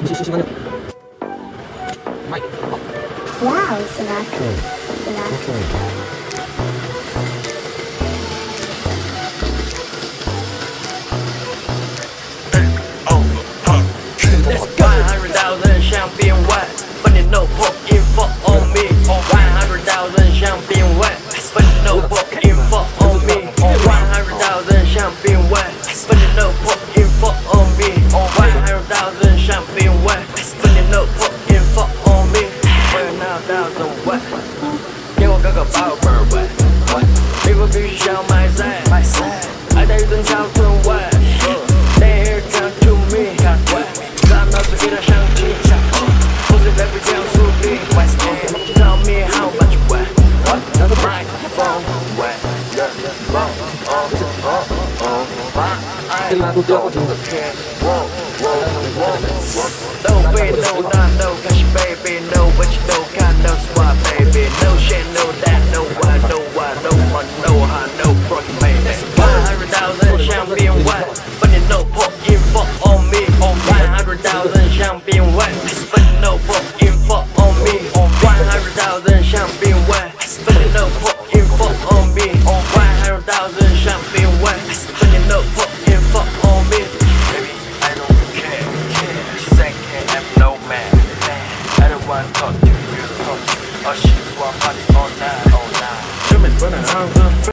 잠시만요. 마이크. Wow, Sinatra. Let's go. 100,000 champagne wet, but no pork info on me. 100,000 champagne wet, but no pork info on me. 100,000 champagne wet, but no pork info on me. 100,000 champagne wet, but no pork info on me. 100,000 wet，给我个宝贝儿喂，礼物必须想买菜，爱在一顿小村喂。They here come to me，咱们最给他上气，不是在不讲树立。Tell me how much wet，那个麦克风喂，把爱都听着偏。No baby, no, not no, cause baby, no, but you don't got no spot, baby.